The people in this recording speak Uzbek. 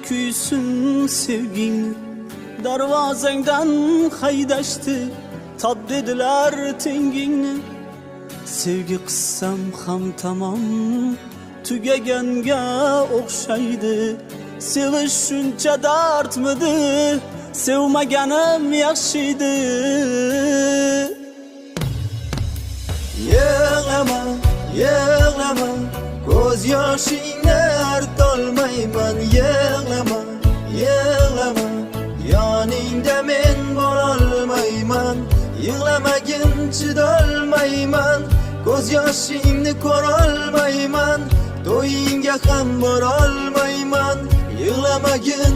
kuysun sevgin. Darvozangdan haydashdi, top dedilar tengingni. Sevgi qissam ham tamom tugaganga o'xshaydi. Sevish shuncha dardmidi, sevmaganim yaxshi edi. Yig'lama, yig'lama, ko'z yoshingni artolmayman. Yig'lama, yig'lama, yoningda men borolmayman. Yig'lamagin chidolmayman, ko'z yoshingni ko'rolmayman. To'yingga ham borolmayman. Yig'lamagin,